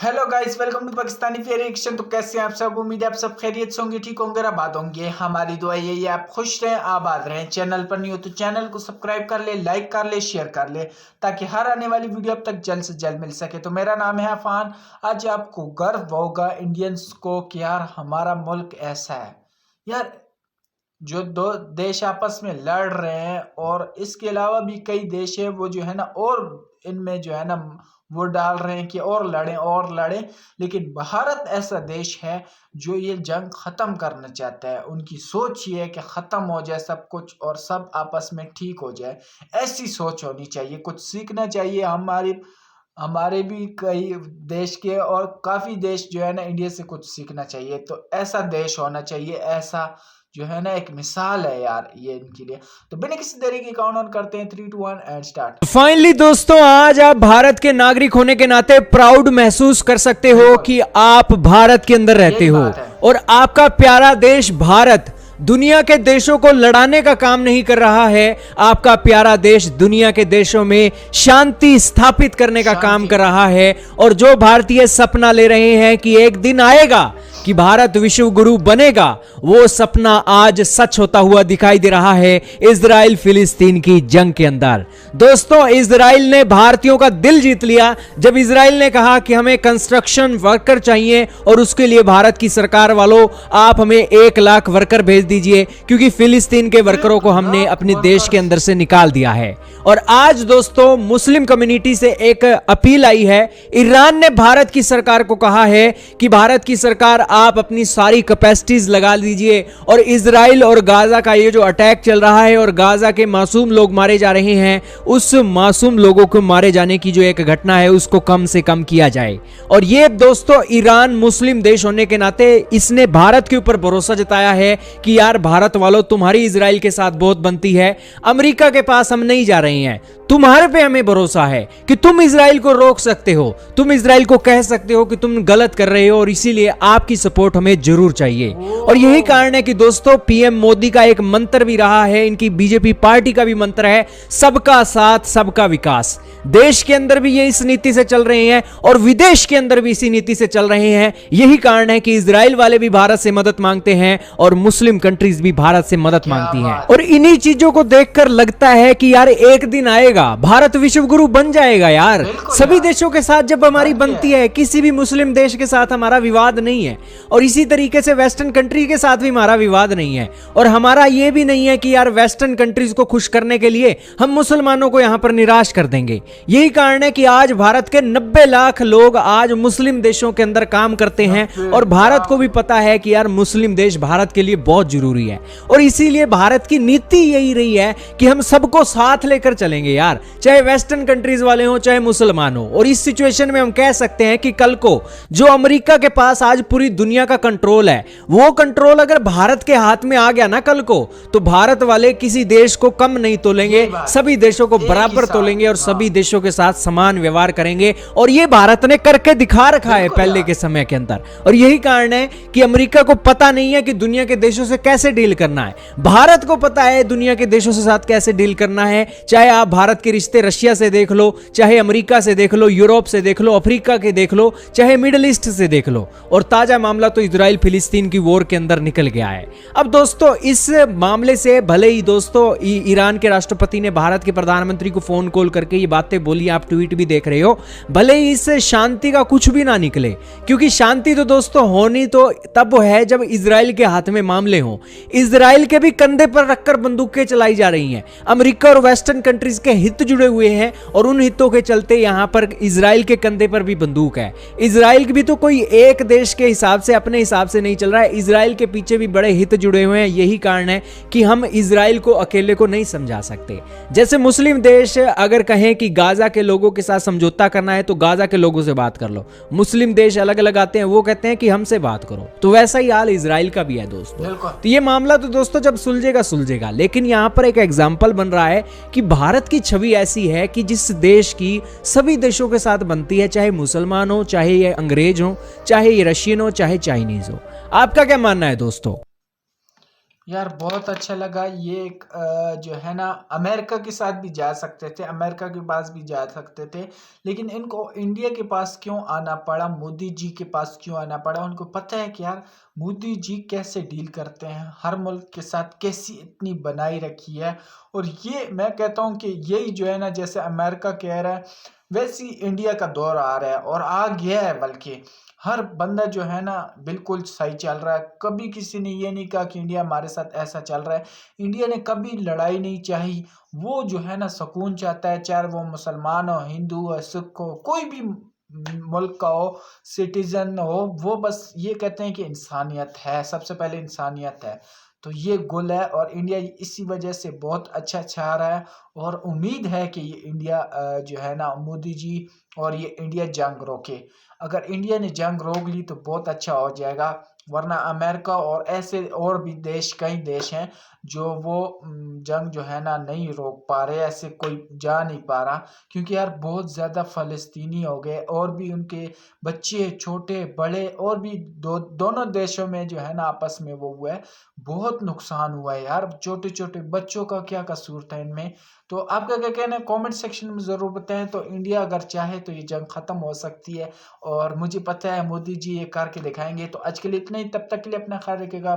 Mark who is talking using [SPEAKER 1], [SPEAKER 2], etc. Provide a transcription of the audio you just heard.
[SPEAKER 1] Hello guys, welcome to Pakistani fair reaction. तो कैसे हैं आप सब? उम्मीद है आप सब खैरियत से होंगे, ठीक होंगे, आबाद होंगे। हमारी दुआ यही है आप खुश रहें, आबाद रहें। चैनल पर नहीं हो तो चैनल को सब्सक्राइब कर ले, लाइक कर ले, शेयर कर ले, ताकि हर आने वाली वीडियो अब तक जल्द से जल्द मिल सके। तो मेरा नाम है अफान। आज आपको गर्व होगा इंडियंस को कि यार हमारा मुल्क ऐसा है। यार जो दो देश आपस में लड़ रहे हैं और इसके अलावा भी कई देश है वो जो है ना, और इनमें जो है ना वो डाल रहे हैं कि और लड़ें और लड़ें। लेकिन भारत ऐसा देश है जो ये जंग खत्म करना चाहता है। उनकी सोच ये है कि खत्म हो जाए सब कुछ और सब आपस में ठीक हो जाए। ऐसी सोच होनी चाहिए, कुछ सीखना चाहिए। हमारे भी कई देश के और काफी देश जो है ना इंडिया से कुछ सीखना चाहिए। तो ऐसा देश होना चाहिए, ऐसा जो है ना एक मिसाल है यार ये इनके लिए। तो बिना किसी देरी के काउंट ऑन करते हैं 3 2 1 एंड स्टार्ट।
[SPEAKER 2] फाइनली दोस्तों, आज आप भारत के नागरिक होने के नाते प्राउड महसूस कर सकते हो कि आप भारत के अंदर रहते हो और आपका प्यारा देश भारत दुनिया के देशों को लड़ाने का काम नहीं कर रहा है। आपका प्यारा देश दुनिया के देशों में शांति स्थापित करने का काम कर रहा है। और जो भारतीय सपना ले रहे हैं कि एक दिन आएगा कि भारत विश्व गुरु बनेगा, वो सपना आज सच होता हुआ दिखाई दे रहा है इजराइल फिलिस्तीन की जंग के अंदर। दोस्तों, इजराइल ने भारतीयों का दिल जीत लिया जब इजराइल ने कहा कि हमें कंस्ट्रक्शन वर्कर चाहिए और उसके लिए भारत की सरकार वालों आप हमें 1 लाख वर्कर भेज दीजिए, क्योंकि फिलिस्तीन के वर्करों को हमने अपने देश के अंदर से निकाल दिया है। और आज दोस्तों, मुस्लिम कम्युनिटी से एक अपील आई है। ईरान ने भारत की सरकार को कहा है कि भारत की सरकार आप अपनी सारी कैपेसिटीज लगा दीजिए और इजराइल और गाजा का ये जो अटैक चल रहा है और गाजा के मासूम लोग मारे जा रहे हैं, उस मासूम लोगों को मारे जाने की जो एक घटना है उसको कम से कम किया जाए। और ये दोस्तों, ईरान मुस्लिम देश होने के नाते इसने भारत के ऊपर भरोसा जताया है कि यार भारत वालों, तुम्हारी इजराइल के साथ बहुत बनती है, अमेरिका के पास हम नहीं जा रहे हैं, तुम्हारे पे हमें भरोसा है कि तुम इजराइल को रोक सकते हो, तुम इजराइल को कह सकते हो कि तुम गलत कर रहे हो और इसीलिए आपकी सपोर्ट हमें जरूर चाहिए। और यही कारण है कि दोस्तों, पीएम मोदी का एक मंत्र भी रहा है, इनकी बीजेपी पार्टी का भी मंत्र है, सबका साथ सबका विकास। देश के अंदर भी ये इस नीति से चल रहे हैं और विदेश के अंदर भी इसी नीति से चल रहे हैं। यही कारण है कि इजराइल वाले भी भारत से मदद मांगते हैं और मुस्लिम कंट्रीज भी भारत से मदद मांगती हैं। और इन्हीं चीजों को देखकर लगता है कि यार एक दिन आएगा भारत विश्व गुरु बन जाएगा। यार सभी देशों के साथ जब हमारी बनती है, किसी भी मुस्लिम देश के साथ हमारा विवाद नहीं है और इसी तरीके से वेस्टर्न कंट्री के साथ भी हमारा विवाद नहीं है। और हमारा ये भी नहीं है कि यार वेस्टर्न कंट्रीज को खुश करने के लिए हम मुसलमानों को यहां पर निराश कर देंगे। यही कारण है कि आज भारत के 90 लाख लोग आज मुस्लिम देशों के अंदर काम करते हैं और भारत को भी पता है कि यार मुस्लिम देश भारत के लिए बहुत जरूरी है। और इसीलिए भारत की नीति यही रही है कि हम सबको साथ लेकर चलेंगे यार, चाहे वेस्टर्न कंट्रीज वाले हो चाहे मुसलमान हो। और इस सिचुएशन में हम कह सकते हैं कि कल को जो अमेरिका के पास आज पूरी दुनिया का कंट्रोल है, वो कंट्रोल अगर भारत के हाथ में आ गया ना कल को, तो भारत वाले किसी देश को कम नहीं तोलेंगे, सभी देशों को बराबर तोलेंगे और सभी देशों के साथ समान व्यवहार करेंगे। और ये भारत ने करके दिखा रखा है पहले के समय के अंदर। और यही कारण है कि अमेरिका को पता नहीं है कि दुनिया के देशों से कैसे डील करना है, भारत को पता है दुनिया के देशों से साथ कैसे डील करना है। चाहे आप भारत के रिश्ते रशिया से देख लो, चाहे अमेरिका से देख लो, यूरोप से देख लो, अफ्रीका के देख लो, चाहे मिडिल ईस्ट से देख लो। और ताजा मामला तो इजराइल फिलिस्तीन की वॉर के अंदर निकल गया है। अब दोस्तों, इस मामले से भले ही दोस्तों ईरान के राष्ट्रपति ने भारत के प्रधानमंत्री को फोन कॉल करके ये बातें बोली, आप ट्वीट भी देख रहे हो, भले ही इससे शांति का कुछ भी ना निकले, क्योंकि शांति तो दोस्तों होनी तो तब है जब इजराइल के हाथ में मामले हो। इजराइल के भी कंधे पर रखकर बंदूकें चलाई जा रही हैं। अमेरिका और वेस्टर्न कंट्रीज के हित जुड़े हुए हैं और उन हितों के चलते यहां पर इजराइल के कंधे पर भी बंदूक है। इजराइल भी तो कोई एक देश के हिसाब से अपने हिसाब से नहीं चल रहा है, इजराइल के पीछे भी बड़े हित जुड़े हुए हैं। यही कारण है कि हम इजराइल को अकेले को नहीं समझा सकते। जैसे मुस्लिम देश अगर कहें कि गाजा के लोगों के साथ समझौता करना है तो गाजा के लोगों से बात कर लो, मुस्लिम देश अलग अलग आते हैं, वो कहते हैं कि हमसे बात करो। तो वैसा ही हाल इजराइल का भी है दोस्तों। तो ये मामला तो दोस्तों जब सुलझेगा सुलझेगा, लेकिन यहां पर एक एग्जांपल बन रहा है कि भारत की छवि ऐसी है कि जिस देश की सभी देशों के साथ बनती है, चाहे मुसलमान हो, चाहे ये अंग्रेज हो, चाहे ये रशियन हो, चाहे चाइनीज हो। आपका क्या मानना है दोस्तों?
[SPEAKER 1] यार बहुत अच्छा लगा ये एक जो है ना अमेरिका के साथ भी जा सकते थे, अमेरिका के पास भी जा सकते थे, लेकिन इनको इंडिया के पास क्यों आना पड़ा, मोदी जी के पास क्यों आना पड़ा? उनको पता है कि यार मोदी जी कैसे डील करते हैं, हर मुल्क के साथ कैसी इतनी बनाई रखी है। और ये मैं कहता हूँ कि यही जो है ना, जैसे अमेरिका कह रहा है वैसी इंडिया का दौर आ रहा है और आ गया है, बल्कि हर बंदा जो है ना बिल्कुल सही चल रहा है। कभी किसी ने ये नहीं कहा कि इंडिया हमारे साथ ऐसा चल रहा है। इंडिया ने कभी लड़ाई नहीं चाही। वो जो है ना सुकून चाहता है, चाहे वो मुसलमान हो, हिंदू हो, सिख हो, कोई भी मुल्क का हो, सिटीजन हो, वो बस ये कहते हैं कि इंसानियत है, सबसे पहले इंसानियत है। तो ये गुल है और इंडिया इसी वजह से बहुत अच्छा छा रहा है। और उम्मीद है कि ये इंडिया जो है ना मोदी जी और ये इंडिया जंग रोके। अगर इंडिया ने जंग रोक ली तो बहुत अच्छा हो जाएगा, वरना अमेरिका और ऐसे और भी देश, कई देश हैं जो वो जंग जो है ना नहीं रोक पा रहे, ऐसे कोई जा नहीं पा रहा। क्योंकि यार बहुत ज़्यादा फ़लस्तीनी हो गए और भी उनके बच्चे छोटे बड़े, और भी दोनों देशों में जो है ना आपस में वो हुआ है, बहुत नुकसान हुआ है यार। छोटे छोटे बच्चों का क्या कसूर था इनमें? तो आपका क्या कहना है कमेंट सेक्शन में ज़रूर बताएं। तो इंडिया अगर चाहे तो ये जंग ख़त्म हो सकती है, और मुझे पता है मोदी जी ये करके दिखाएंगे। तो आज के लिए इतना ही, तब तक के लिए अपना ख्याल रखिएगा।